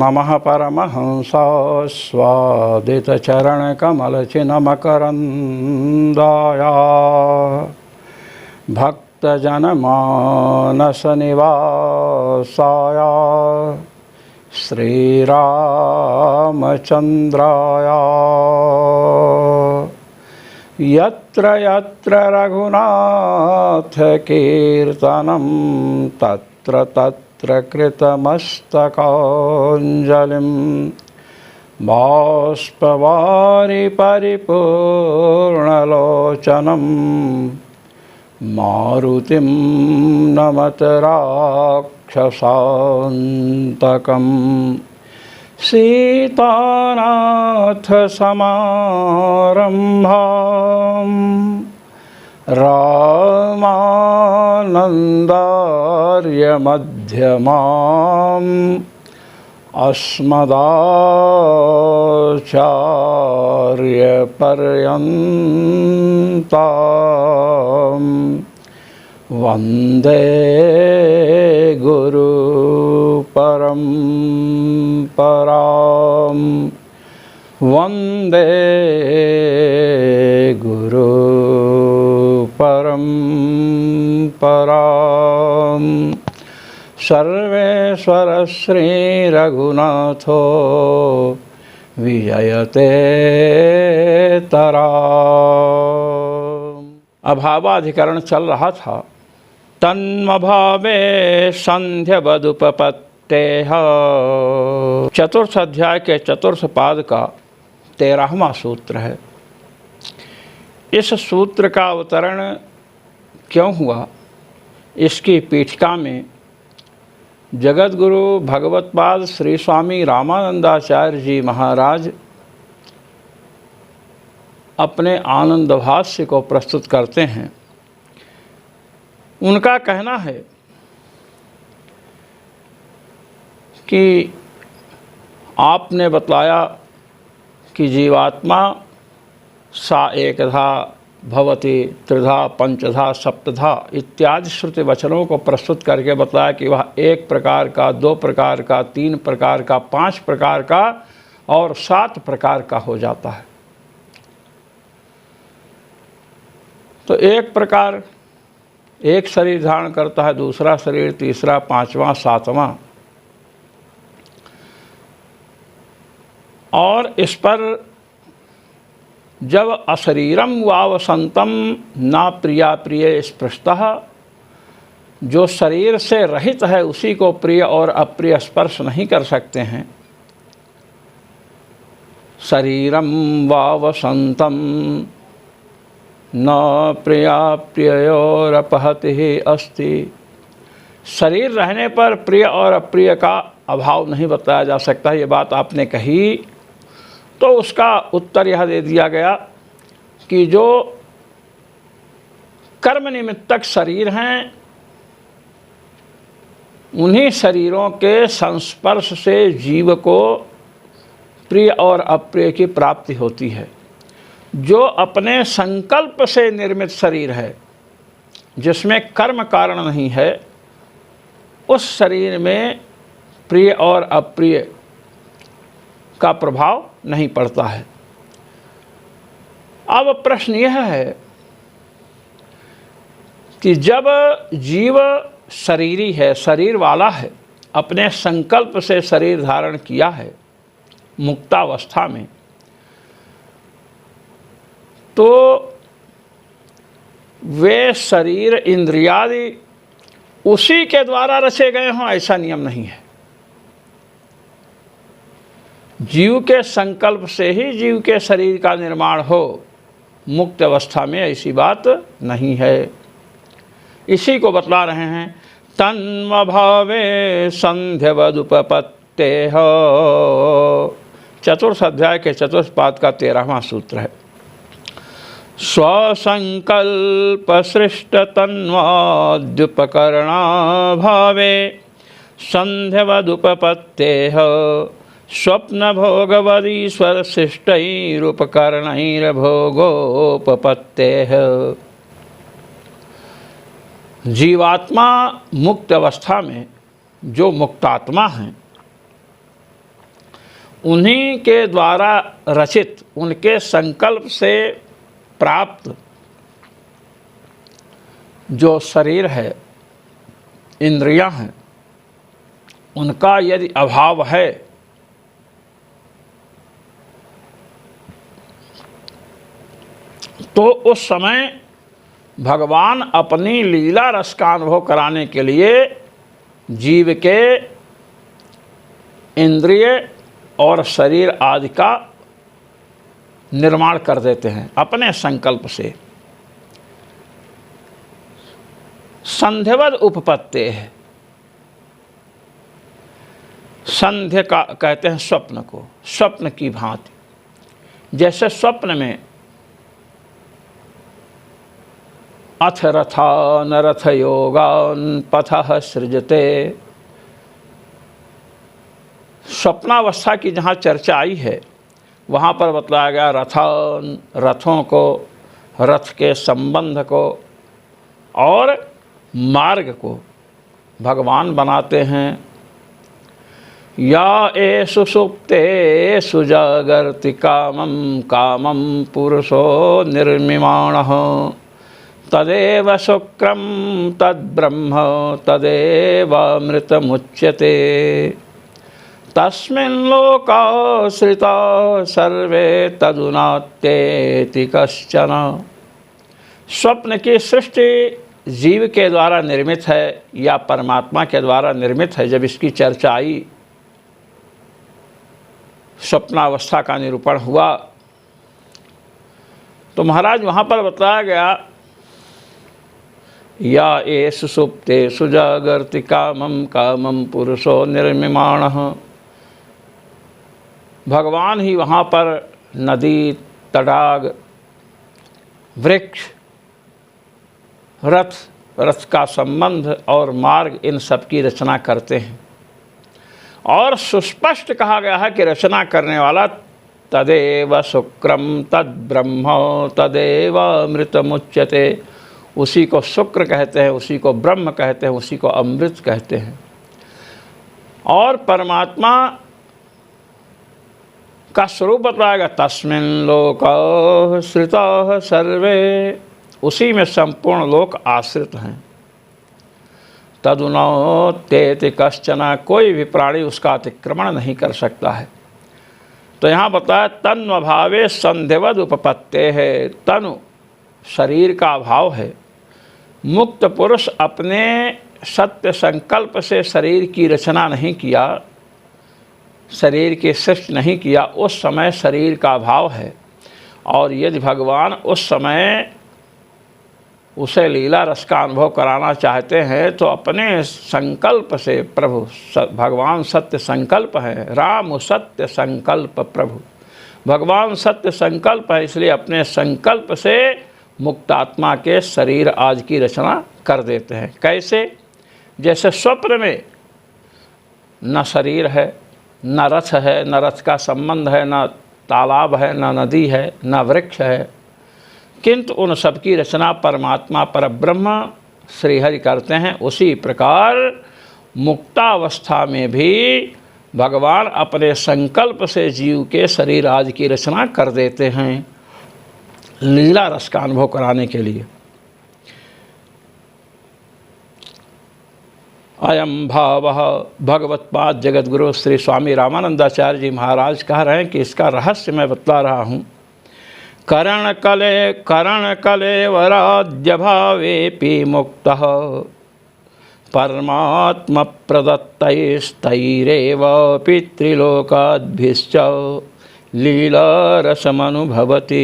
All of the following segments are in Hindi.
नमः परमहंसास्वादितचरणकमलचिन्मकरन्दाय भक्तजनमानसनिवासाय श्रीरामचन्द्राय यत्र यत्र रघुनाथकीर्तनं तत्र तत्र कृतमस्तकाञ्जलिं बाष्पवारि परिपूर्णलोचनं मारुतिं नमत राक्षसान्तकम् सीतानाथसमारम्भां रामानन्दार्यमध्यमाम् अस्मदाचार्यपर्यन्तां वन्दे गुरुपरम्परां वन्दे गुरुपरम्परां सर्वेश्वर श्रीरघुनाथो विजयते तराम। अभावाधिकरण चल रहा था। तन्मभावे संध्यवदुपपत्तेः चतुर्थ अध्याय के चतुर्थ पाद का 13वां सूत्र है। इस सूत्र का अवतरण क्यों हुआ, इसकी पीठिका में जगतगुरु भगवत्पाद श्री स्वामी रामानंदाचार्य जी महाराज अपने आनंद भाष्य को प्रस्तुत करते हैं। उनका कहना है कि आपने बतलाया कि जीवात्मा सा एकधा भवति त्रिधा पंचधा सप्तधा इत्यादि श्रुति वचनों को प्रस्तुत करके बताया कि वह 1 प्रकार का, 2 प्रकार का, 3 प्रकार का, 5 प्रकार का और 7 प्रकार का हो जाता है। तो 1 प्रकार एक शरीर धारण करता है, दूसरा शरीर, तीसरा, 5वां, 7वां, और इस पर जब अशरीरम वावसंतम ना प्रिया प्रिय स्पृष्टः, जो शरीर से रहित है उसी को प्रिय और अप्रिय स्पर्श नहीं कर सकते हैं। शरीरम वावसंतम न प्रिया प्रियोरपहति अस्ति, शरीर रहने पर प्रिय और अप्रिय का अभाव नहीं बताया जा सकता। ये बात आपने कही तो उसका उत्तर यह दे दिया गया कि जो कर्म निमित्तक शरीर हैं उन्हीं शरीरों के संस्पर्श से जीव को प्रिय और अप्रिय की प्राप्ति होती है। जो अपने संकल्प से निर्मित शरीर है, जिसमें कर्म कारण नहीं है, उस शरीर में प्रिय और अप्रिय का प्रभाव नहीं पड़ता है। अब प्रश्न यह है कि जब जीव शरीरी है, शरीर वाला है, अपने संकल्प से शरीर धारण किया है मुक्तावस्था में, तो वे शरीर इंद्रियादि उसी के द्वारा रचे गए हों ऐसा नियम नहीं है। जीव के संकल्प से ही जीव के शरीर का निर्माण हो, मुक्त अवस्था में ऐसी बात नहीं है। इसी को बतला रहे हैं। तन्मभावे संध्यवदुपपत्तेः, चतुर्थ अध्याय के चतुर्थ पाद का 13वां सूत्र है। स्वसंकल्प सृष्ट तन्वाद्युपकरणाभावे संध्यवदुपपत्तेः स्वप्न भोगवदीश्वर शिष्टैरुपकरणैर्भोगोपपत्तेः। जीवात्मा मुक्त अवस्था में जो मुक्तात्मा हैं उन्हीं के द्वारा रचित, उनके संकल्प से प्राप्त जो शरीर है, इंद्रियां हैं, उनका यदि अभाव है तो उस समय भगवान अपनी लीला रस का अनुभव कराने के लिए जीव के इंद्रिय और शरीर आदि का निर्माण कर देते हैं अपने संकल्प से। संध्यवद उपपत्ति है। संध्य का कहते हैं स्वप्न को, स्वप्न की भांति। जैसे स्वप्न में अथ रथान रथयोगान पथः सृजते, स्वप्नावस्था की जहाँ चर्चा आई है वहाँ पर बतलाया गया रथान, रथों को, रथ के संबंध को और मार्ग को भगवान बनाते हैं। या एषु सुप्तेषु जागर्ति कामं कामं पुरुषो निर्मिमाणः तदेव शुक्रं तद्ब्रह्म तदेवामृतमुच्यते तस्मिन् लोकाश्रिता सर्वे तदुनात्येति कश्चन। स्वप्न की सृष्टि जीव के द्वारा निर्मित है या परमात्मा के द्वारा निर्मित है। जब इसकी चर्चा आई, स्वप्नावस्था का निरूपण हुआ, तो महाराज वहाँ पर बताया गया या एषु सुप्तेषु जागर्ति कामं कामं पुरुषो निर्मिमाणः। भगवान ही वहाँ पर नदी, तडाग, वृक्ष, रथ, रथ का संबंध और मार्ग, इन सब की रचना करते हैं। और सुस्पष्ट कहा गया है कि रचना करने वाला तदेव शुक्रम तद्ब्रह्म तदेवामृतमुच्यते, उसी को शुक्र कहते हैं, उसी को ब्रह्म कहते हैं, उसी को अमृत कहते हैं। और परमात्मा का स्वरूप बताएगा तस्मिन् लोकाश्रिताः सर्वे, उसी में संपूर्ण लोक आश्रित हैं। तदुनात्येति कश्चन, कोई भी प्राणी उसका अतिक्रमण नहीं कर सकता है। तो यहाँ बताया तन्वभावे संध्यवद उपपत्ते है। तनु शरीर का अभाव है। मुक्त पुरुष अपने सत्य संकल्प से शरीर की रचना नहीं किया, शरीर की सृष्टि नहीं किया, उस समय शरीर का अभाव है। और यदि भगवान उस समय उसे लीला रस का अनुभव कराना चाहते हैं तो अपने संकल्प से, प्रभु भगवान सत्य संकल्प है, राम सत्य संकल्प प्रभु, भगवान सत्य संकल्प है, इसलिए अपने संकल्प से मुक्तात्मा के शरीर आज की रचना कर देते हैं। कैसे? जैसे स्वप्न में न शरीर है, न रथ है, न रथ का संबंध है, न तालाब है, न नदी है, न वृक्ष है, किंतु उन सब की रचना परमात्मा परब्रह्म श्रीहरि करते हैं। उसी प्रकार मुक्तावस्था में भी भगवान अपने संकल्प से जीव के शरीर आदि की रचना कर देते हैं लीला रस का अनुभव कराने के लिए। अयम भाव भगवत्पाद जगतगुरु श्री स्वामी रामानंदाचार्य जी महाराज कह रहे हैं कि इसका रहस्य मैं बतला रहा हूँ। करण कलेवराज्य भावेपि मुक्तः परमात्म प्रदत्तैस्तैरेव पितृलोकाद्भिश्च लीलारसमनुभवति।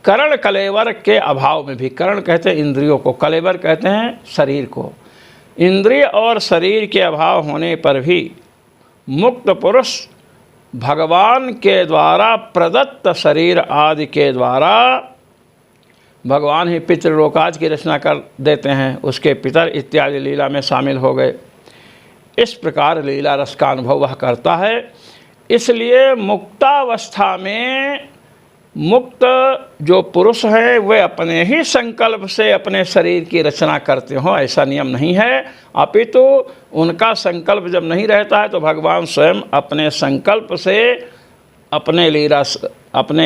करण कलेवर के अभाव में भी, करण कहते हैं इंद्रियों को, कलेवर कहते हैं शरीर को, इंद्रिय और शरीर के अभाव होने पर भी मुक्त पुरुष भगवान के द्वारा प्रदत्त शरीर आदि के द्वारा, भगवान ही पितृलोकाज की रचना कर देते हैं, उसके पितर इत्यादि लीला में शामिल हो गए। इस प्रकार लीला रस का अनुभव वह करता है। इसलिए मुक्तावस्था में मुक्त जो पुरुष हैं वे अपने ही संकल्प से अपने शरीर की रचना करते हों, ऐसा नियम नहीं है। अपितु उनका संकल्प जब नहीं रहता है तो भगवान स्वयं अपने संकल्प से अपने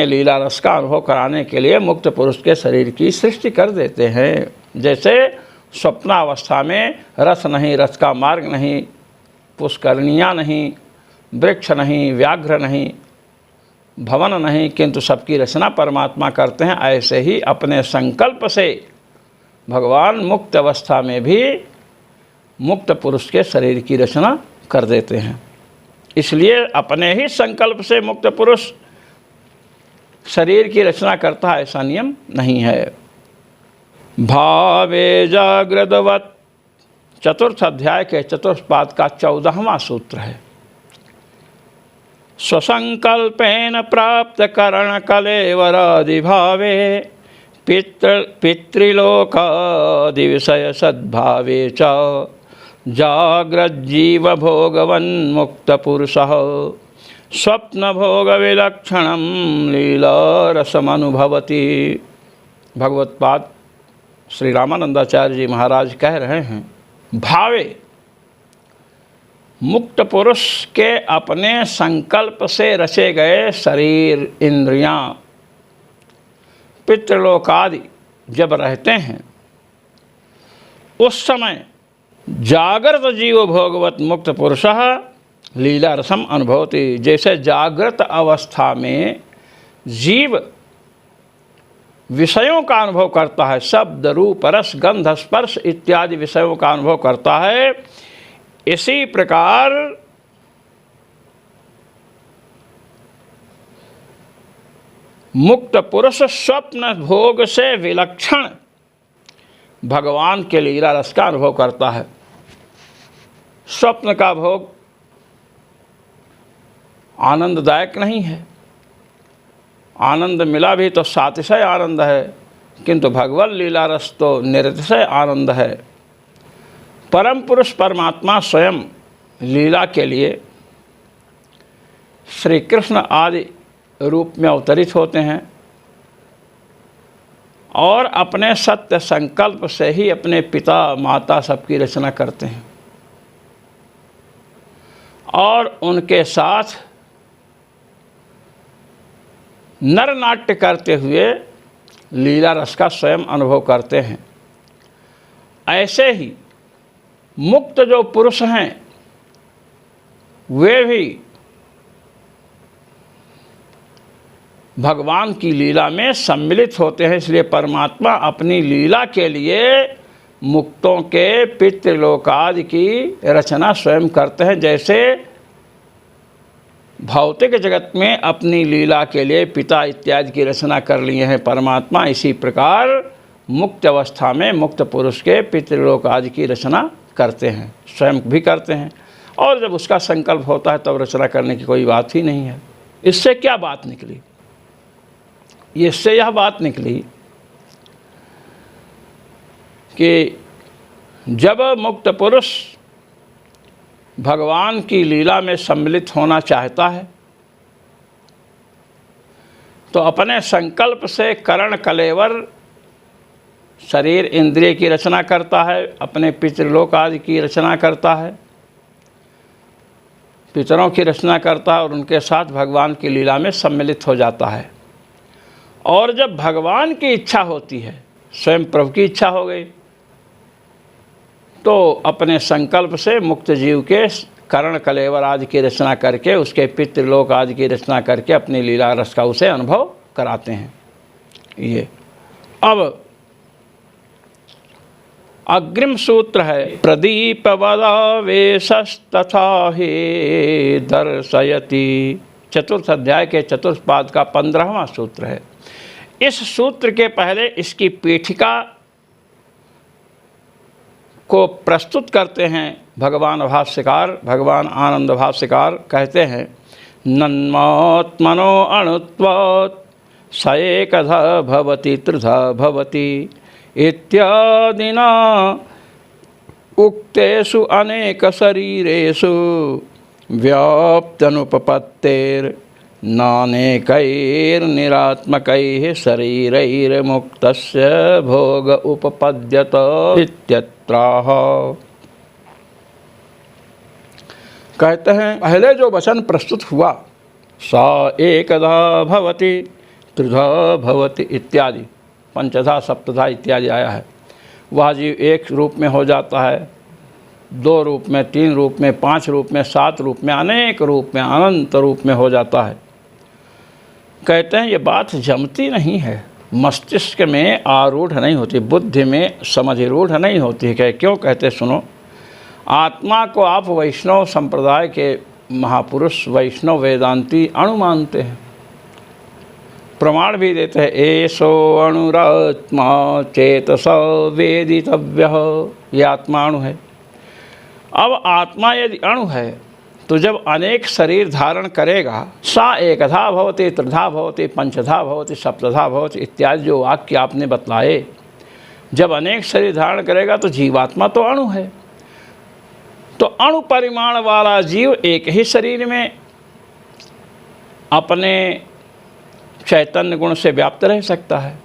लीला रस का अनुभव कराने के लिए मुक्त पुरुष के शरीर की सृष्टि कर देते हैं। जैसे स्वप्नावस्था में रस नहीं, रस का मार्ग नहीं, पुष्करणियाँ नहीं, वृक्ष नहीं, व्याघ्र नहीं, भवन नहीं, किंतु सबकी रचना परमात्मा करते हैं। ऐसे ही अपने संकल्प से भगवान मुक्त अवस्था में भी मुक्त पुरुष के शरीर की रचना कर देते हैं। इसलिए अपने ही संकल्प से मुक्त पुरुष शरीर की रचना करता है, ऐसा नियम नहीं है। भावे जागृतवत् चतुर्थ अध्याय के चतुर्थ पाद का 14वां सूत्र है। स्वसंकल्पेन प्राप्त करण कलेवरादि भावे पितृलोकादि विषय सद्भावे च जाग्रज्जीव भोगवन्मुक्त पुरुषः स्वप्न भोग विलक्षणं लीला रसमनुभवति। भगवत्पाद श्री रामानंदाचार्य जी महाराज कह रहे हैं, भावे मुक्त पुरुष के अपने संकल्प से रचे गए शरीर, इंद्रियां, पितृलोकादि जब रहते हैं उस समय जागृत जीव भोगवत मुक्त पुरुषः लीला रसम अनुभवति। जैसे जागृत अवस्था में जीव विषयों का अनुभव करता है, शब्द रूप रस गंध स्पर्श इत्यादि विषयों का अनुभव करता है, इसी प्रकार मुक्त पुरुष स्वप्न भोग से विलक्षण भगवान के लीला रस का अनुभव करता है। स्वप्न का भोग आनंददायक नहीं है, आनंद मिला भी तो सातिशय आनंद है, किंतु भगवत लीला रस तो निरतिशय आनंद है। परम पुरुष परमात्मा स्वयं लीला के लिए श्री कृष्ण आदि रूप में अवतरित होते हैं और अपने सत्य संकल्प से ही अपने पिता माता सबकी रचना करते हैं और उनके साथ नर नाट्य करते हुए लीला रस का स्वयं अनुभव करते हैं। ऐसे ही मुक्त जो पुरुष हैं वे भी भगवान की लीला में सम्मिलित होते हैं। इसलिए परमात्मा अपनी लीला के लिए मुक्तों के पितृलोकादि की रचना स्वयं करते हैं। जैसे भौतिक जगत में अपनी लीला के लिए पिता इत्यादि की रचना कर लिए हैं परमात्मा, इसी प्रकार मुक्त अवस्था में मुक्त पुरुष के पितृलोक आदि की रचना करते हैं, स्वयं भी करते हैं। और जब उसका संकल्प होता है तब रचना करने की कोई बात ही नहीं है। इससे क्या बात निकली? इससे यह बात निकली कि जब मुक्त पुरुष भगवान की लीला में सम्मिलित होना चाहता है तो अपने संकल्प से करण कलेवर शरीर इंद्रिय की रचना करता है, अपने पितृलोक आदि की रचना करता है, पितरों की रचना करता है और उनके साथ भगवान की लीला में सम्मिलित हो जाता है। और जब भगवान की इच्छा होती है, स्वयं प्रभु की इच्छा हो गई, तो अपने संकल्प से मुक्त जीव के करण कलेवर आदि की रचना करके उसके पितृलोक आदि की रचना करके अपनी लीला रस का उसे अनुभव कराते हैं। ये अब अग्रिम सूत्र है, प्रदीप वदावेशस्तथा हे दर्शयति। चतुर्थ अध्याय के चतुर्थ पाद का 15वां सूत्र है। इस सूत्र के पहले इसकी पीठिका को प्रस्तुत करते हैं भगवान भाष्यकार, भगवान आनंद भाष्यकार कहते हैं, नन्मात्मनो अणुत्वात् स एकधा भवति त्रिधा भवति इत्यादिना उक्तेषु अनेक शरीरेषु व्याप्तनुपपत्तेर् नानेकैर्निरात्मकैः शरीरैर्मुक्तस्य भोग उपपद्यत इत्यत्राह। कहते हैं पहले जो वचन प्रस्तुत हुआ सा एकधा भवति त्रिधा भवति इत्यादि, पंचधा सप्तधा इत्यादि आया है। वह जीव एक रूप में हो जाता है, 2 रूप में, 3 रूप में, 5 रूप में, 7 रूप में, अनेक रूप में, अनंत रूप में हो जाता है। कहते हैं ये बात जमती नहीं है, मस्तिष्क में आरूढ़ नहीं होती, बुद्धि में समझरूढ़ नहीं होती है। क्यों कहते सुनो। आत्मा को आप वैष्णव संप्रदाय के महापुरुष वैष्णव वेदांती अणु मानते हैं, प्रमाण भी देते हैं एषो अणुरात्मा चेतसा वेदितव्यः, ये आत्मा अणु है। अब आत्मा यदि अणु है तो जब अनेक शरीर धारण करेगा, सा एकधा भवति त्रिधा भवति पंचधा भवति सप्तधा भवति इत्यादि जो वाक्य आपने बतलाए, जब अनेक शरीर धारण करेगा तो जीवात्मा तो अणु है। तो अणु परिमाण वाला जीव एक ही शरीर में अपने चैतन्य गुण से व्याप्त रह सकता है,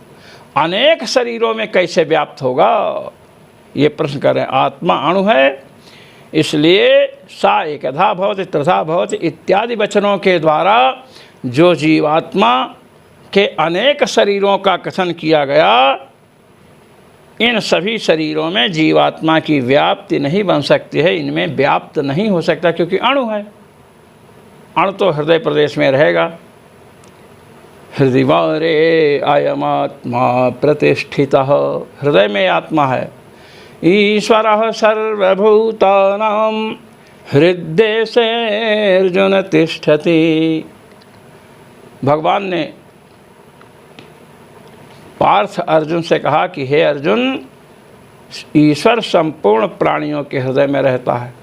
अनेक शरीरों में कैसे व्याप्त होगा, ये प्रश्न करें। आत्मा अणु है, इसलिए सा एकधा भवति त्रिधा भवति इत्यादि वचनों के द्वारा जो जीवात्मा के अनेक शरीरों का कथन किया गया, इन सभी शरीरों में जीवात्मा की व्याप्ति नहीं बन सकती है, इनमें व्याप्त नहीं हो सकता, क्योंकि अणु है। अणु तो हृदय प्रदेश में रहेगा। हृदयवारे अयमात्मा प्रतिष्ठितः, हृदय में आत्मा है। ईश्वरः सर्वभूतानां हृद्देशे अर्जुन तिष्ठति। भगवान ने पार्थ अर्जुन से कहा कि हे अर्जुन, ईश्वर संपूर्ण प्राणियों के हृदय में रहता है।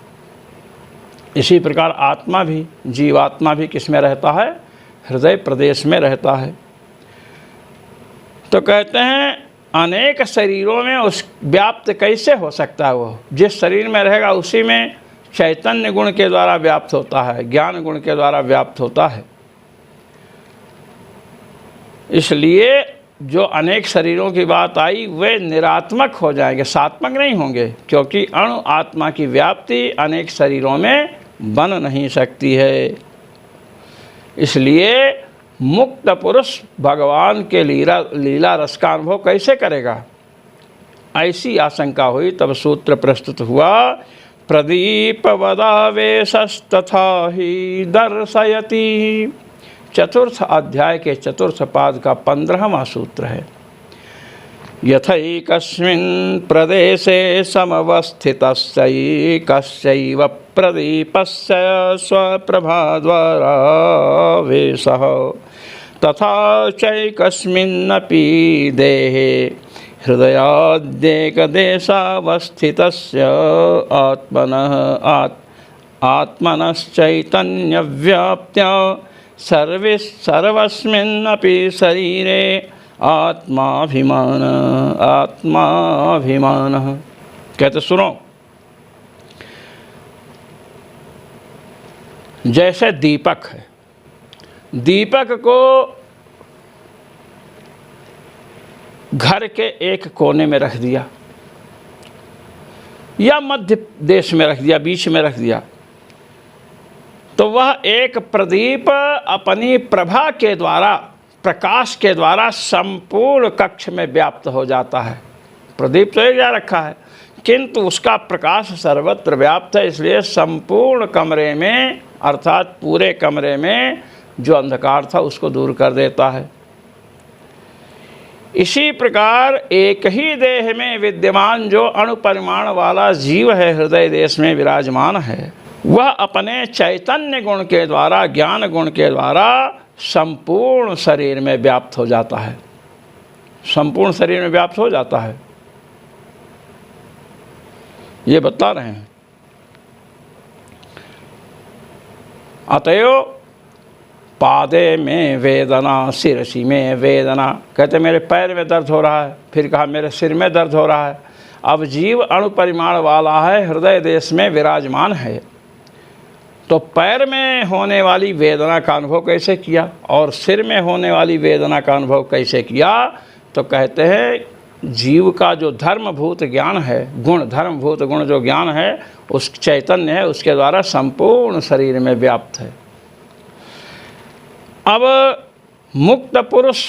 इसी प्रकार आत्मा भी, जीवात्मा भी किस में रहता है? हृदय प्रदेश में रहता है। तो कहते हैं अनेक शरीरों में उस व्याप्त कैसे हो सकता है? वो जिस शरीर में रहेगा उसी में चैतन्य गुण के द्वारा व्याप्त होता है, ज्ञान गुण के द्वारा व्याप्त होता है। इसलिए जो अनेक शरीरों की बात आई वे निरात्मक हो जाएंगे, सात्मक नहीं होंगे, क्योंकि अणु आत्मा की व्याप्ति अनेक शरीरों में बन नहीं सकती है। इसलिए मुक्त पुरुष भगवान के लीला रस का अनुभव कैसे करेगा? ऐसी आशंका हुई, तब सूत्र प्रस्तुत हुआ। प्रदीपवदावेशस्तथा ही दर्शयति। चतुर्थ अध्याय के चतुर्थ पाद का 15वां सूत्र है। यथैकस्मिन् प्रदेशे समवस्थितस्यैकस्यैव प्रदीपस्य स्वप्रभाद्वारा वेशः तथा चैकस्मिन्नपि देहे हृदयाद्येकदेशावस्थितस्य आत्मनश्चैतन्यव्याप्त्या सर्वस्मिन्नपि शरीरे आत्माभिमानः। कहते सुनो, जैसे दीपक है, दीपक को घर के एक कोने में रख दिया या मध्य देश में रख दिया, बीच में रख दिया, तो वह एक प्रदीप अपनी प्रभा के द्वारा, प्रकाश के द्वारा संपूर्ण कक्ष में व्याप्त हो जाता है। प्रदीप तो एक जगह रखा है, किंतु उसका प्रकाश सर्वत्र व्याप्त है, इसलिए संपूर्ण कमरे में अर्थात पूरे कमरे में जो अंधकार था उसको दूर कर देता है। इसी प्रकार एक ही देह में विद्यमान जो अणुपरिमाण वाला जीव है, हृदय देश में विराजमान है, वह अपने चैतन्य गुण के द्वारा, ज्ञान गुण के द्वारा संपूर्ण शरीर में व्याप्त हो जाता है, संपूर्ण शरीर में व्याप्त हो जाता है। ये बता रहे हैं। अतएव पादे में वेदना, शिरसी में वेदना, कहते मेरे पैर में दर्द हो रहा है, फिर कहा मेरे सिर में दर्द हो रहा है। अब जीव अणुपरिमाण वाला है, हृदय देश में विराजमान है, तो पैर में होने वाली वेदना का अनुभव कैसे किया और सिर में होने वाली वेदना का अनुभव कैसे किया? तो कहते हैं जीव का जो धर्मभूत ज्ञान है, गुण धर्मभूत गुण जो ज्ञान है, उस चैतन्य है, उसके द्वारा संपूर्ण शरीर में व्याप्त है। अब मुक्त पुरुष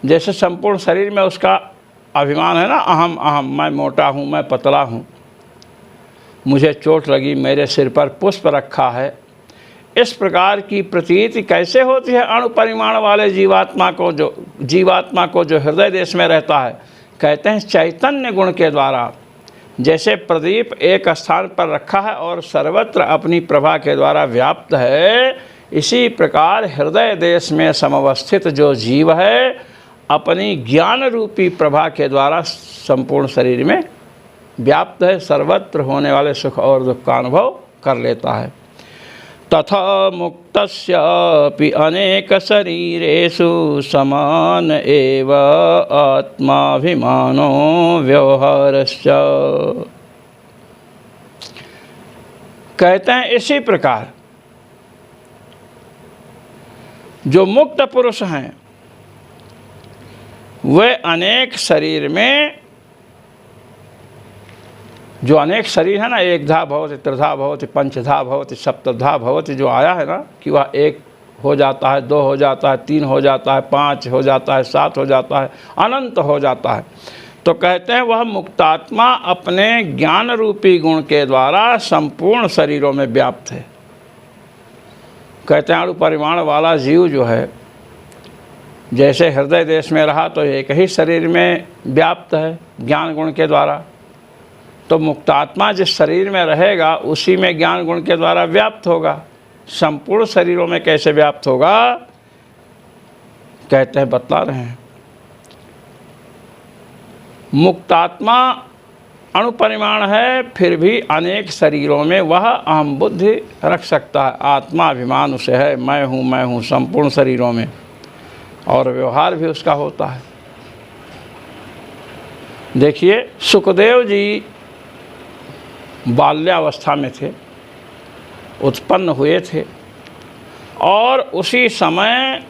जैसे संपूर्ण शरीर में उसका अभिमान है ना, अहम अहम, मैं मोटा हूँ, मैं पतला हूँ, मुझे चोट लगी, मेरे सिर पर पुष्प रखा है, इस प्रकार की प्रतीति कैसे होती है अणु परिमाण वाले जीवात्मा को जो हृदय देश में रहता है? कहते हैं चैतन्य गुण के द्वारा। जैसे प्रदीप एक स्थान पर रखा है और सर्वत्र अपनी प्रभा के द्वारा व्याप्त है, इसी प्रकार हृदय देश में समवस्थित जो जीव है अपनी ज्ञान रूपी प्रभा के द्वारा संपूर्ण शरीर में व्याप्त है, सर्वत्र होने वाले सुख और दुख का अनुभव कर लेता है। तथा मुक्तस्यापि अनेक शरीरेषु समान एव आत्माभिमानो व्यवहारश्च। कहते हैं इसी प्रकार जो मुक्त पुरुष हैं वे अनेक शरीर में, जो अनेक शरीर है ना, एकधा भवति, त्रिधा भवति, पंचधा भवति, सप्तधा भवति, जो आया है ना कि वह एक हो जाता है, दो हो जाता है, तीन हो जाता है, पाँच हो जाता है, सात हो जाता है, अनंत हो जाता है। तो कहते हैं वह मुक्तात्मा अपने ज्ञान रूपी गुण के द्वारा संपूर्ण शरीरों में व्याप्त है। कहते हैं अणु परिमाण वाला जीव जो है, जैसे हृदय देश में रहा तो एक ही शरीर में व्याप्त है ज्ञान गुण के द्वारा, तो मुक्तात्मा जिस शरीर में रहेगा उसी में ज्ञान गुण के द्वारा व्याप्त होगा। संपूर्ण शरीरों में कैसे व्याप्त होगा? कहते हैं बतला रहे हैं, मुक्तात्मा अणुपरिमाण है, फिर भी अनेक शरीरों में वह अहम बुद्धि रख सकता है। आत्मा अभिमान उसे है, मैं हूँ संपूर्ण शरीरों में, और व्यवहार भी उसका होता है। देखिए सुखदेव जी बाल्यावस्था में थे, उत्पन्न हुए थे और उसी समय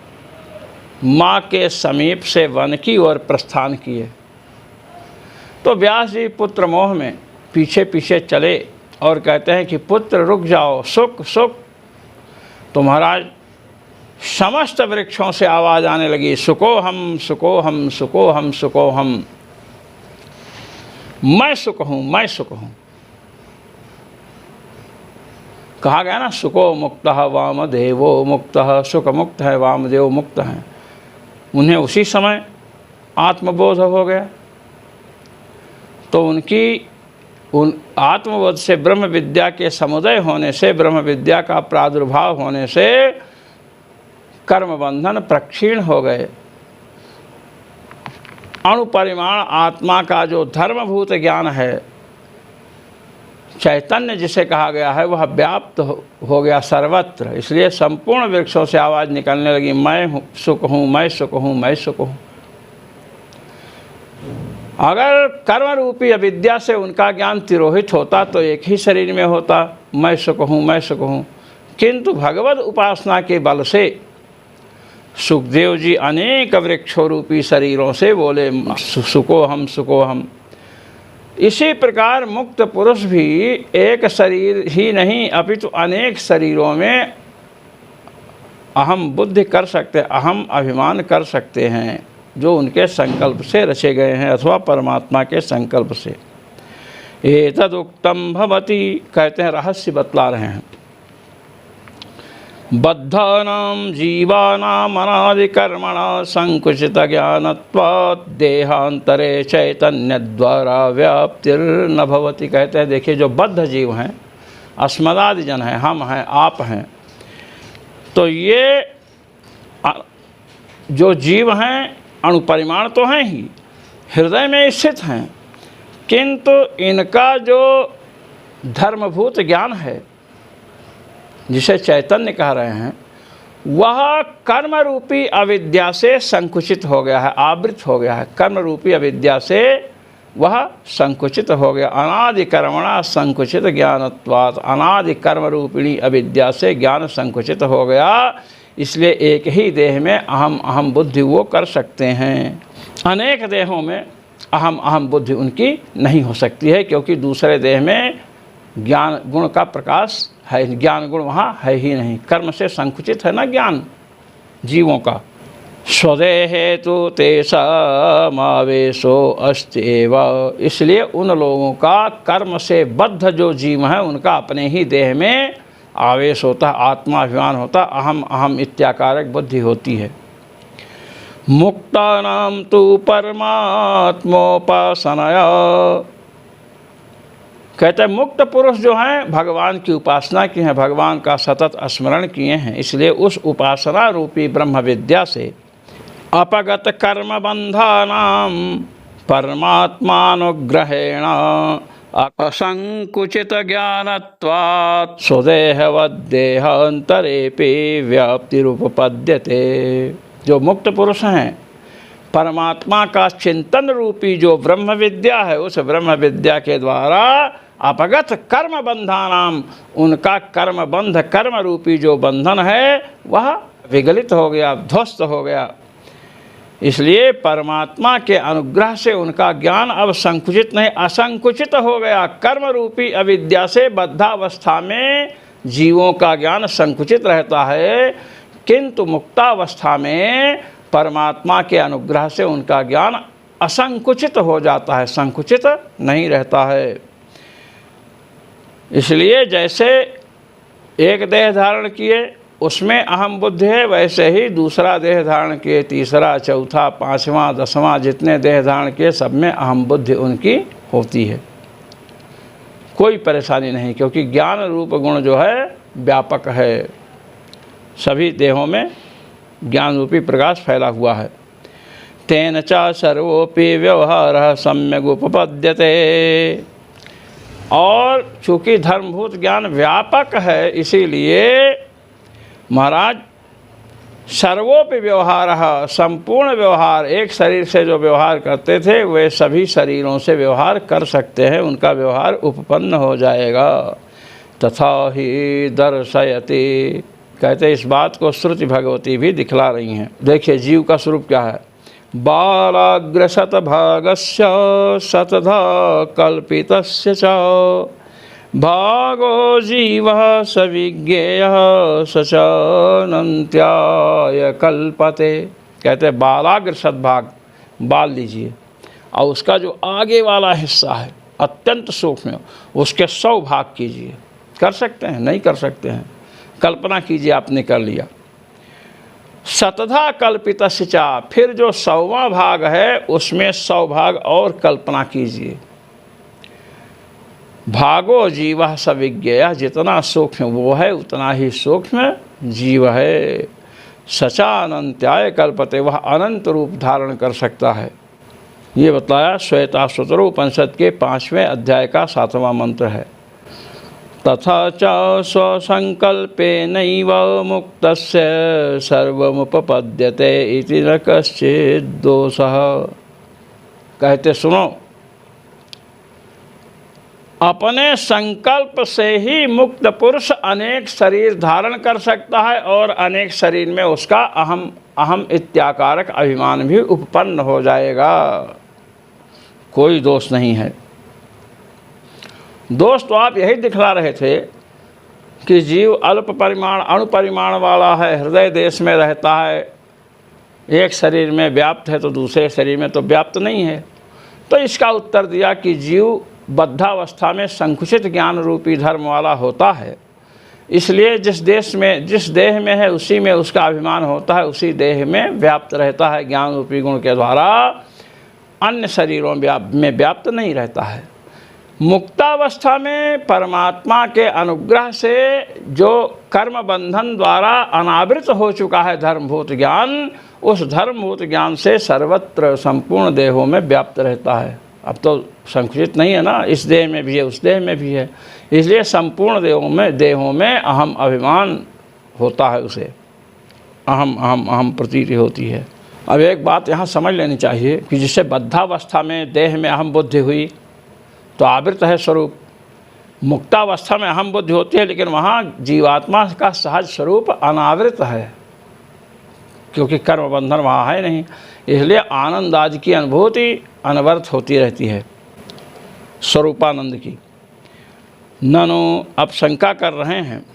माँ के समीप से वन की ओर प्रस्थान किए। तो व्यास जी पुत्र मोह में पीछे पीछे चले और कहते हैं कि पुत्र रुक जाओ, सुख सुख। तो महाराज समस्त वृक्षों से आवाज़ आने लगी, सुको हम सुको हम सुको हम सुको हम, मैं सुख हूँ मैं सुख हूँ। कहा गया ना सुको मुक्त वामदेवो मुक्त, सुख मुक्त है वामदेव मुक्त हैं। उन्हें उसी समय आत्मबोध हो गया। तो उन आत्मबोध से ब्रह्म विद्या के समुदय होने से, ब्रह्म विद्या का प्रादुर्भाव होने से कर्म बंधन प्रक्षीण हो गए। अणुपरिमाण आत्मा का जो धर्मभूत ज्ञान है, चैतन्य जिसे कहा गया है, वह व्याप्त हो गया सर्वत्र। इसलिए संपूर्ण वृक्षों से आवाज़ निकलने लगी, मैं सुख हूँ मैं सुख हूँ मैं सुख हूँ। अगर कर्म रूपी अविद्या से उनका ज्ञान तिरोहित होता तो एक ही शरीर में होता, मैं सुख हूँ मैं सुख हूँ। किंतु भगवत उपासना के बल से सुखदेव जी अनेक वृक्षों रूपी शरीरों से बोले सुको हम सुको हम। इसी प्रकार मुक्त पुरुष भी एक शरीर ही नहीं अपितु अनेक शरीरों में अहम बुद्धि कर सकते, अहम अभिमान कर सकते हैं, जो उनके संकल्प से रचे गए हैं अथवा परमात्मा के संकल्प से। एतदुक्तम भवति, कहते हैं रहस्य बतला रहे हैं। बद्धानां जीवानां अनादिकर्मणा संकुचित ज्ञानत्वात् देहांतरे चैतन्य द्वारा व्याप्तिर्न भवति। कहते हैं देखिए जो बद्ध जीव हैं, अस्मदादि जन हैं, हम हैं, आप हैं, तो ये जो जीव हैं अणुपरिमाण तो हैं ही, हृदय में स्थित हैं, किंतु इनका जो धर्मभूत ज्ञान है जिसे चैतन्य कह रहे हैं, वह कर्म रूपी अविद्या से संकुचित हो गया है, आवृत हो गया है। कर्म रूपी अविद्या से वह संकुचित हो गया। अनादि कर्मणा संकुचित ज्ञानत्वात्, अनादि कर्म रूपिणी अविद्या से ज्ञान संकुचित हो गया। इसलिए एक ही देह में अहम अहम बुद्धि वो कर सकते हैं, अनेक देहों में अहम अहम बुद्धि उनकी नहीं हो सकती है, क्योंकि दूसरे देह में ज्ञान गुण का प्रकाश है, ज्ञान गुण वहाँ है ही नहीं। कर्म से संकुचित है ना ज्ञान जीवों का। स्वदेहे तो तेषामावेशो अस्ति एव, इसलिए उन लोगों का कर्म से बद्ध जो जीव है उनका अपने ही देह में आवेश होता है, आत्माभिमान होता, अहम अहम इत्याकारक बुद्धि होती है। मुक्तानां तु परमात्मोपासनया, कहते हैं मुक्त पुरुष जो हैं भगवान की उपासना की हैं, भगवान का सतत स्मरण किए हैं, इसलिए उस उपासना रूपी ब्रह्म विद्या से अपगत कर्म बंधानां परमात्मानुग्रहेण असंकुचित ज्ञानत्वात् स्वदेहवद्देहान्तरेपि व्याप्तिरुपपद्यते। जो मुक्त पुरुष हैं, परमात्मा का चिंतन रूपी जो ब्रह्म विद्या है, उस ब्रह्म विद्या के द्वारा अपगत कर्म बंधानाम, उनका कर्म बंध, कर्म रूपी जो बंधन है वह विगलित हो गया, ध्वस्त हो गया। इसलिए परमात्मा के अनुग्रह से उनका ज्ञान अब संकुचित नहीं, असंकुचित हो गया। कर्म रूपी अविद्या से बद्धावस्था में जीवों का ज्ञान संकुचित रहता है, किंतु मुक्तावस्था में परमात्मा के अनुग्रह से उनका ज्ञान असंकुचित हो जाता है, संकुचित नहीं रहता है। इसलिए जैसे एक देह धारण किए उसमें अहम बुद्धि है, वैसे ही दूसरा देह धारण किए, तीसरा, चौथा, पांचवा, दसवां, जितने देह धारण किए सब में अहम बुद्धि उनकी होती है। कोई परेशानी नहीं, क्योंकि ज्ञान रूप गुण जो है व्यापक है, सभी देहों में ज्ञान रूपी प्रकाश फैला हुआ है। तेन च सर्वोपि व्यवहारः सम्यक् उपपद्यते, और चूँकि धर्मभूत ज्ञान व्यापक है, इसीलिए महाराज सर्वोपि व्यवहारः, संपूर्ण व्यवहार, एक शरीर से जो व्यवहार करते थे वे सभी शरीरों से व्यवहार कर सकते हैं, उनका व्यवहार उपपन्न हो जाएगा। तथा ही दर्शयति, कहते इस बात को श्रुति भगवती भी दिखला रही हैं। देखिए जीव का स्वरूप क्या है। बालाग्र शतभागस्य शतधा कल्पितस्य च भागो जीवः स विज्ञेयः स च अनन्त्याय कल्पते। कहते हैं बालाग्र शतभाग, बाल लीजिए और उसका जो आगे वाला हिस्सा है अत्यंत सूक्ष्म, उसके 100 भाग कीजिए। कर सकते हैं? नहीं कर सकते हैं। कल्पना कीजिए आपने कर लिया। शतधा कल्पितस्य च, फिर जो 100वां भाग है उसमें 100 भाग और कल्पना कीजिए। भागो जीवः स विज्ञेयः, जितना सूक्ष्म वो है उतना ही सूक्ष्म जीव है। सचा अनंत्याय कल्पते, वह अनंत रूप धारण कर सकता है। ये बताया श्वेताश्वतर उपनिषद के 5वें अध्याय का 7वां मंत्र है। तथा च स्वसंकल्पेनैव मुक्तस्य सर्वमुपपद्यते इति न कश्चित् दोषः। कहते सुनो, अपने संकल्प से ही मुक्त पुरुष अनेक शरीर धारण कर सकता है और अनेक शरीर में उसका अहम अहम इत्याकारक अभिमान भी उत्पन्न हो जाएगा। कोई दोष नहीं है। दोष तो आप यही दिखला रहे थे कि जीव अल्प परिमाण अणुपरिमाण वाला है, हृदय देश में रहता है, एक शरीर में व्याप्त है तो दूसरे शरीर में तो व्याप्त नहीं है। तो इसका उत्तर दिया कि जीव बद्धावस्था में संकुचित ज्ञान रूपी धर्म वाला होता है, इसलिए जिस देह में है उसी में उसका अभिमान होता है, उसी देह में व्याप्त रहता है ज्ञान रूपी गुण के द्वारा, अन्य शरीरों में व्याप्त नहीं रहता है। मुक्तावस्था में परमात्मा के अनुग्रह से जो कर्म बंधन द्वारा अनावृत हो चुका है धर्मभूत ज्ञान, उस धर्मभूत ज्ञान से सर्वत्र संपूर्ण देहों में व्याप्त रहता है। अब तो संकुचित नहीं है ना, इस देह में भी है उस देह में भी है, इसलिए संपूर्ण देहों में अहम अभिमान होता है, उसे अहम अहम अहम प्रतीति होती है। अब एक बात यहाँ समझ लेनी चाहिए कि जिससे बद्धावस्था में देह में अहम बुद्धि हुई तो आवृत है स्वरूप, मुक्तावस्था में अहम बुद्धि होती है लेकिन वहाँ जीवात्मा का सहज स्वरूप अनावृत है, क्योंकि कर्म बंधन वहाँ है नहीं, इसलिए आनंद आदि की अनुभूति अनवरत होती रहती है स्वरूपानंद की। ननु, अब शंका कर रहे हैं,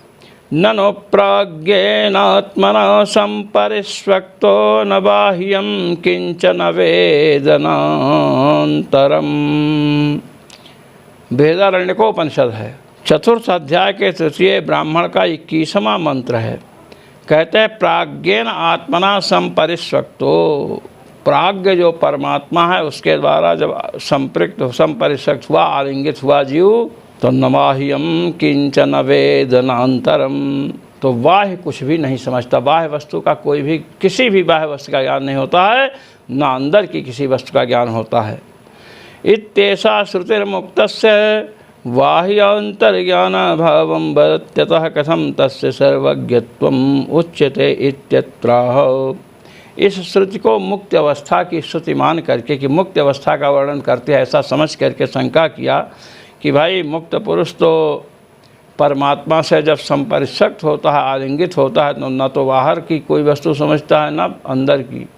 ननु प्राज्ञेनात्मना संपरिष्वक्तो न बाह्यम किंचन वेदनान्तरम। बृहदारण्यकोपनिषद है, चतुर्थ अध्याय के तृतीय ब्राह्मण का 21वां मंत्र है। कहते हैं प्राज्ञेन आत्मना संपरिष्वक्तो, प्राज्ञ जो परमात्मा है उसके द्वारा जब संपरिष्वक्त हुआ, आलिंगित हुआ जीव, तो न बाह्यम किंचन वेदनान्तरम, तो बाह्य कुछ भी नहीं समझता, बाह्य वस्तु का कोई भी किसी भी बाह्य वस्तु का ज्ञान नहीं होता है, न अंदर की किसी वस्तु का ज्ञान होता है। इत्येषा श्रुतिर्मुक्तस्य बाह्यांतर्ज्ञानाभावं वदत्यतः कथं तस्य सर्वज्ञत्वम् उच्यते इत्यत्राह। इस श्रुति को मुक्त अवस्था की श्रुति मान करके कि मुक्त अवस्था का वर्णन करते हैं ऐसा समझ करके शंका किया कि भाई मुक्त पुरुष तो परमात्मा से जब संपरिष्वक्त होता है, आलिंगित होता है, तो न तो बाहर की कोई वस्तु समझता है न अंदर की,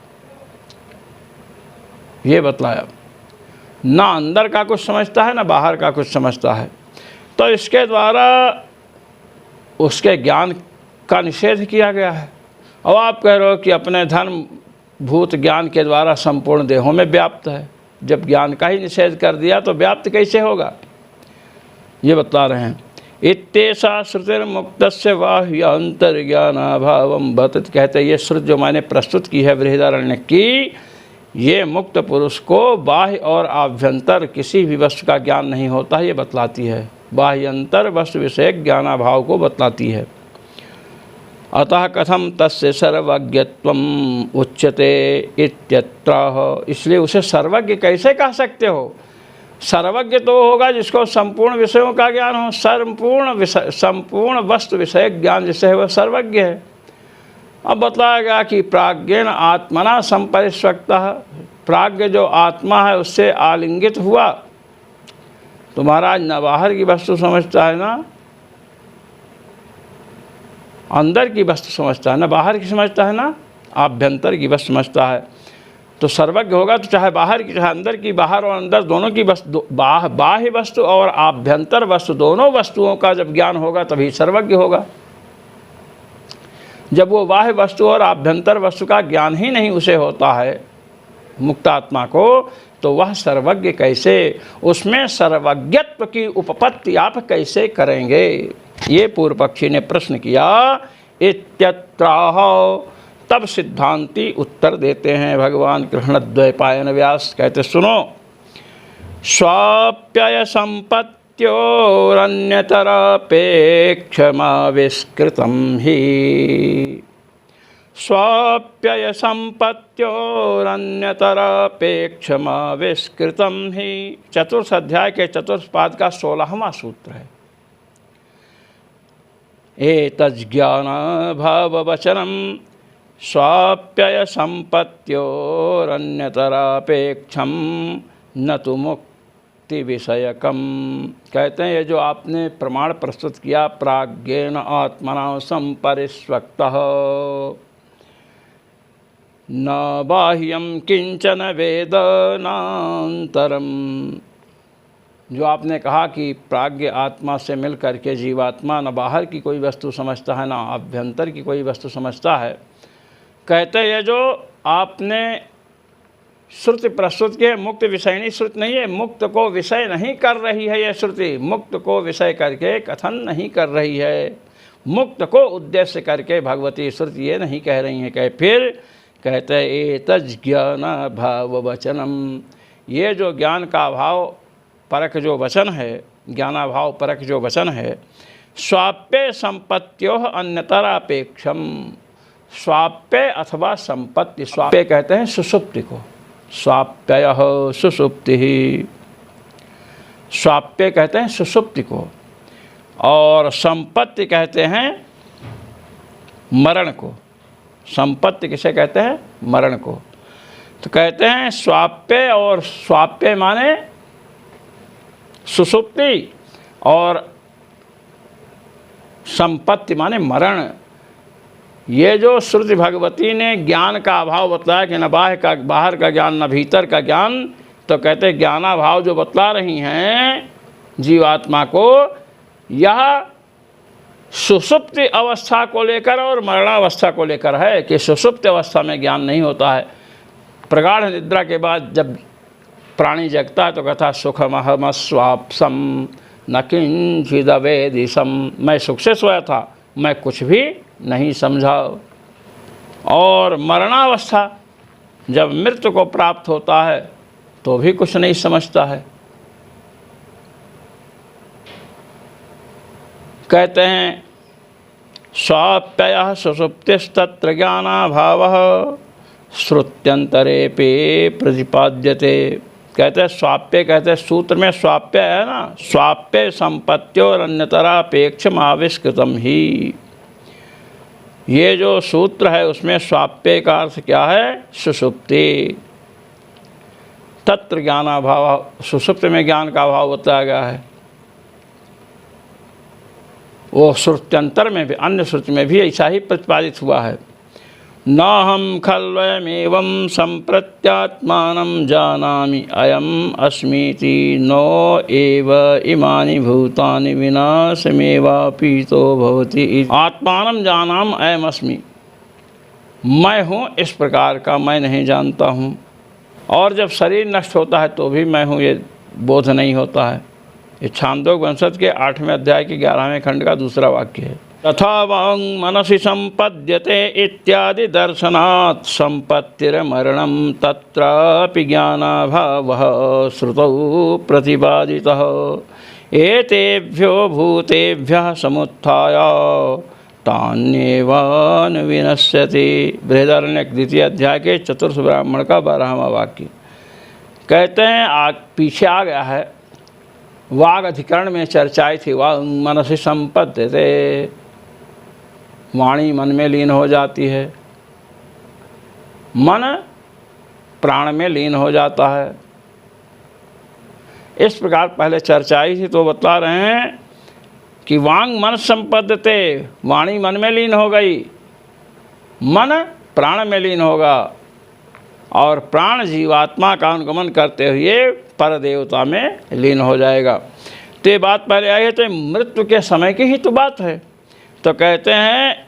ये बतलाया, ना अंदर का कुछ समझता है ना बाहर का कुछ समझता है। तो इसके द्वारा उसके ज्ञान का निषेध किया गया है। अब आप कह रहे हो कि अपने धर्म भूत ज्ञान के द्वारा संपूर्ण देहों में व्याप्त है, जब ज्ञान का ही निषेध कर दिया तो व्याप्त कैसे होगा, ये बता रहे हैं। इत्येषा श्रुतिर्मुक्तस्य बाह्यांतर्ज्ञानाभावं बतत, कहते ये श्रुति जो मैंने प्रस्तुत की है बृहदारण्य की, ये मुक्त पुरुष को बाह्य और आभ्यंतर किसी भी वस्तु का ज्ञान नहीं होता, ये बतलाती है, बाह्यंतर वस्तु विषयक ज्ञानाभाव को बतलाती है। अतः कथम तस्य सर्वज्ञत्वम् उच्यते इत्यत्राह, इसलिए उसे सर्वज्ञ कैसे कह सकते हो, सर्वज्ञ तो होगा जिसको संपूर्ण विषयों का ज्ञान हो, संपूर्ण वस्तु विषयक ज्ञान जिससे है वह सर्वज्ञ है। अब बताया गया कि प्राज्ञेन आत्मना संपरिष्वक्तः, प्राज्ञ जो आत्मा है उससे आलिंगित हुआ, तो महाराज न बाहर की वस्तु समझता है ना अंदर की वस्तु समझता है, न बाहर की समझता है ना आभ्यंतर की वस्तु समझता है। तो सर्वज्ञ होगा तो चाहे बाहर की चाहे अंदर की, बाहर और अंदर दोनों की वस्तु, बाह्य वस्तु और आभ्यंतर वस्तु दोनों वस्तुओं का जब ज्ञान होगा तभी सर्वज्ञ होगा। जब वो बाह्य वस्तु और आभ्यंतर वस्तु का ज्ञान ही नहीं उसे होता है मुक्तात्मा को, तो वह सर्वज्ञ कैसे, उसमें सर्वज्ञत्व की उपपत्ति आप कैसे करेंगे, ये पूर्व पक्षी ने प्रश्न किया। इत्यत्राह, तब सिद्धांती उत्तर देते हैं भगवान कृष्णद्वैपायन व्यास, कहते सुनो, स्वाप्यय संपत्त्योरन्यतरापेक्षमाविष्कृतं हि, स्वाप्यय संपत्त्योरन्यतरापेक्षमाविष्कृतं हि, चतुर्थ अध्याय के चतुर्थ पाद का 16वां सूत्र है। एतज्ज्ञानाभाववचनं स्वाप्यय संपत्त्योरन्यतरापेक्षं न तो मुक्ति विषयकम, कहते हैं ये जो आपने प्रमाण प्रस्तुत किया प्राज्ञेन आत्मना संपरिष्वक्तः न बाह्यम किंचन वेदनान्तरम, जो आपने कहा कि प्राज्ञ आत्मा से मिल करके जीवात्मा न बाहर की कोई वस्तु समझता है ना आभ्यंतर की कोई वस्तु समझता है, कहते हैं जो आपने श्रुति प्रस्तुत की है मुक्त विषयनी श्रुति नहीं है, मुक्त को विषय नहीं कर रही है ये श्रुति, मुक्त को विषय करके कथन नहीं कर रही है, मुक्त को उद्देश्य करके भगवती श्रुति ये नहीं कह रही है। कहे फिर कहते हैं एतज्ज्ञान भाव वचनम, ये जो ज्ञान का भाव परक जो वचन है, ज्ञानाभाव परक जो वचन है, स्वाप्य संपत्त्योः अन्यतरापेक्षम, स्वाप्य अथवा संपत्ति, स्वाप्य कहते हैं सुषुप्ति को, स्वाप्ययः सुषुप्ति ही, स्वाप्य कहते हैं सुषुप्ति को, और संपत्ति कहते हैं मरण को। संपत्ति किसे कहते हैं, मरण को। तो कहते हैं स्वाप्य, और स्वाप्य माने सुषुप्ति, और संपत्ति माने मरण। ये जो श्रुति भगवती ने ज्ञान का अभाव बतलाया कि न बाहर का ज्ञान न भीतर का ज्ञान, तो कहते हैं ज्ञानाभाव जो बतला रही हैं जीवात्मा को, यह सुषुप्ति अवस्था को लेकर और मरणावस्था को लेकर है कि सुषुप्ति अवस्था में ज्ञान नहीं होता है। प्रगाढ़ निद्रा के बाद जब प्राणी जगता है तो कहता सुखमहमस्वाप्सम न किंचिदवेदिशम, मैं सुख से सोया था, मैं कुछ भी नहीं समझा। और मरणावस्था जब मृत्यु को प्राप्त होता है तो भी कुछ नहीं समझता है। कहते हैं स्वाप्ययः सुषुप्तिस्तत्र ज्ञानाभावः श्रुत्यंतरेपि प्रतिपाद्यते। कहते हैं स्वाप्य, कहते हैं सूत्र में स्वाप्य है ना, स्वाप्य संपत्त्योर अन्यतरापेक्षम आविष्कृतम ही। ये जो सूत्र है उसमें स्वाप्य का अर्थ क्या है? सुषुप्ति। तत्र ज्ञानाभाव, सुषुप्ति में ज्ञान का अभाव बताया गया है। वो श्रुत्यंतर में भी, अन्य श्रुति में भी ऐसा ही प्रतिपादित हुआ है। न हम खल्वयमेवं संप्रत्यात्मानं जानामि अयम् अस्मीति नो एव इमानि भूतानि विनाशमेवापीतो भवति। आत्मानं जानामि अयम् अस्मि, मैं हूँ इस प्रकार का मैं नहीं जानता हूँ। और जब शरीर नष्ट होता है तो भी मैं हूँ ये बोध नहीं होता है। ये छांदोग्योपनिषद के 8वें अध्याय के 11वें खंड का दूसरा वाक्य है। तथा वांग मनसि संपद्यते इत्यादि दर्शनात् संपत्तिर्मरणं तत्रापि ज्ञानाभावः श्रुतौ प्रतिपादितः। एतेभ्यो भूतेभ्यः समुत्थाय तान्येवान् विनश्यति। बृहदारण्यक 2 अध्याय के 4 ब्राह्मण का 12वां वाक्य। कहते हैं पीछे आ गया है, वाग अधिकरण में चर्चाई थी। वांग मनसि संपद्यते, वाणी मन में लीन हो जाती है, मन प्राण में लीन हो जाता है। इस प्रकार पहले चर्चाई थी तो बतला रहे हैं कि वांग मन संपद्यते, वाणी मन में लीन हो गई, मन प्राण में लीन होगा, और प्राण जीवात्मा का अनुगमन करते हुए पर देवता में लीन हो जाएगा। तो ये बात पहले आई है, तो मृत्यु के समय की ही तो बात है। तो कहते हैं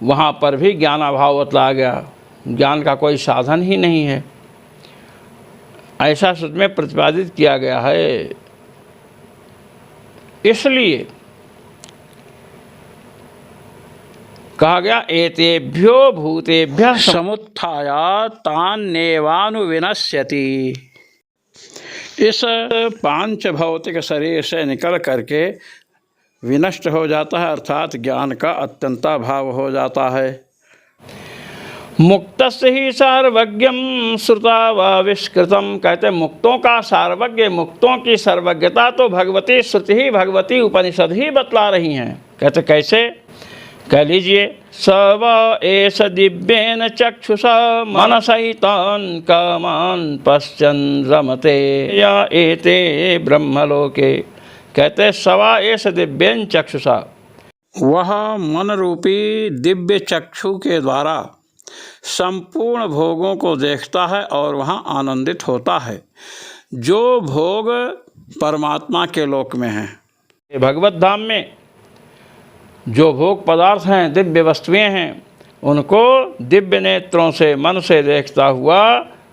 वहाँ पर भी ज्ञानाभाव बतलाया गया, ज्ञान का कोई साधन ही नहीं है, ऐसा सूत्र में प्रतिपादित किया गया है। इसलिए कहा गया एतेभ्यो भूतेभ्यः समुत्थाय तान्येवानुविनश्यति। इस पांच भौतिक शरीर से निकल करके विनष्ट हो जाता है, अर्थात ज्ञान का अत्यंताभाव हो जाता है। मुक्तस्य ही सर्वज्ञम श्रुतावाविष्कृतम। कहते हैं मुक्तों का सार्वज्ञ, मुक्तों की सर्वज्ञता तो भगवती श्रुति ही, भगवती उपनिषद ही बतला रही हैं। कहते कैसे? कह लीजिए, स वा एष दिव्येन चक्षुषा मनसहितान् कामान् पश्यन् रमते या एते ब्रह्मलोके। कहते सवा एष दिव्येन चक्षुषा, वह मन रूपी दिव्य चक्षु के द्वारा संपूर्ण भोगों को देखता है और वहाँ आनंदित होता है, जो भोग परमात्मा के लोक में हैं। भगवत धाम में जो भोग पदार्थ हैं, दिव्य वस्तुएं हैं, उनको दिव्य नेत्रों से, मन से देखता हुआ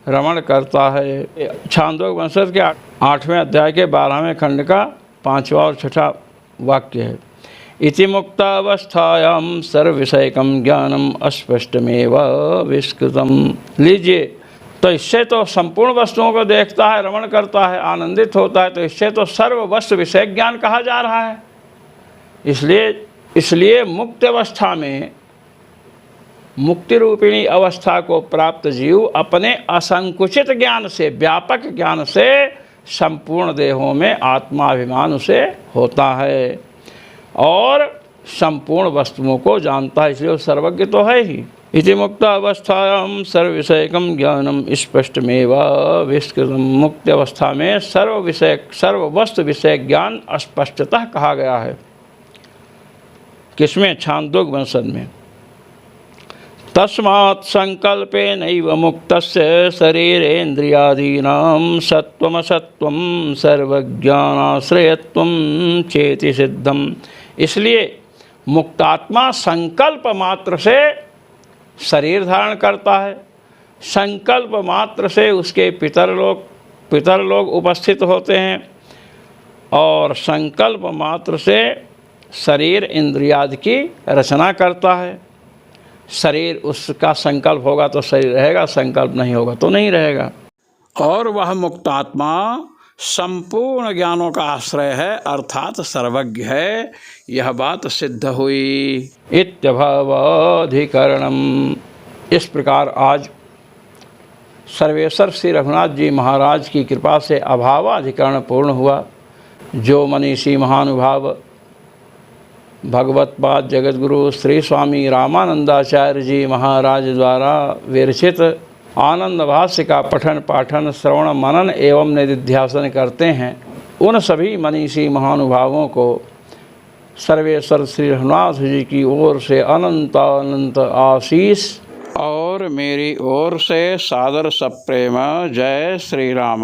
रमण करता है। छांदोग्योपनिषद के 8वें अध्याय के 12वें खंड का 5वां और 6वां वाक्य है। इति मुक्तावस्थायां सर्वविषयकं ज्ञानम अस्पष्टमेव विष्कृतम। लीजिए, तो इससे तो संपूर्ण वस्तुओं को देखता है, रमण करता है, आनंदित होता है, तो इससे तो सर्व वस्तु विषय ज्ञान कहा जा रहा है। इसलिए मुक्त अवस्था में, मुक्ति रूपिणी अवस्था को प्राप्त जीव अपने असंकुचित ज्ञान से, व्यापक ज्ञान से संपूर्ण देहों में आत्माभिमान से होता है और संपूर्ण वस्तुओं को जानता है। इसलिए वो सर्वज्ञ तो है ही। इति मुक्तावस्थायां सर्वविषयकं ज्ञानम स्पष्टमेव विस्कृतम। मुक्त अवस्था में सर्व वस्तु विषय ज्ञान स्पष्टतः कहा गया है। किसमें? छांदोग्योपनिषद में। तस्मात् संकल्पेनैव मुक्तस्य शरीरेन्द्रियादीनां सत्वमसत्वं सर्वज्ञानाश्रयत्वं चेति सिद्धम। इसलिए मुक्तात्मा संकल्प मात्र से शरीर धारण करता है, संकल्प मात्र से उसके पितर लोग उपस्थित होते हैं, और संकल्प मात्र से शरीर इंद्रियादि की रचना करता है। शरीर उसका संकल्प होगा तो शरीर रहेगा, संकल्प नहीं होगा तो नहीं रहेगा। और वह मुक्तात्मा संपूर्ण ज्ञानों का आश्रय है, अर्थात सर्वज्ञ है। यह बात सिद्ध हुई। इत्यभावाधिकरणम। इस प्रकार आज सर्वेश्वर श्री रघुनाथ जी महाराज की कृपा से अभावाधिकरण पूर्ण हुआ। जो मनीषी महानुभाव भगवत्पाद जगतगुरु श्री स्वामी रामानंदाचार्य जी महाराज द्वारा विरचित आनंद भाष्य का पठन पाठन श्रवण मनन एवं निधिध्यासन करते हैं, उन सभी मनीषी महानुभावों को सर्वेश्वर श्री रघुनाथ जी की ओर से अनंत अनंत आशीष और मेरी ओर से सादर सप्रेम। जय श्री राम।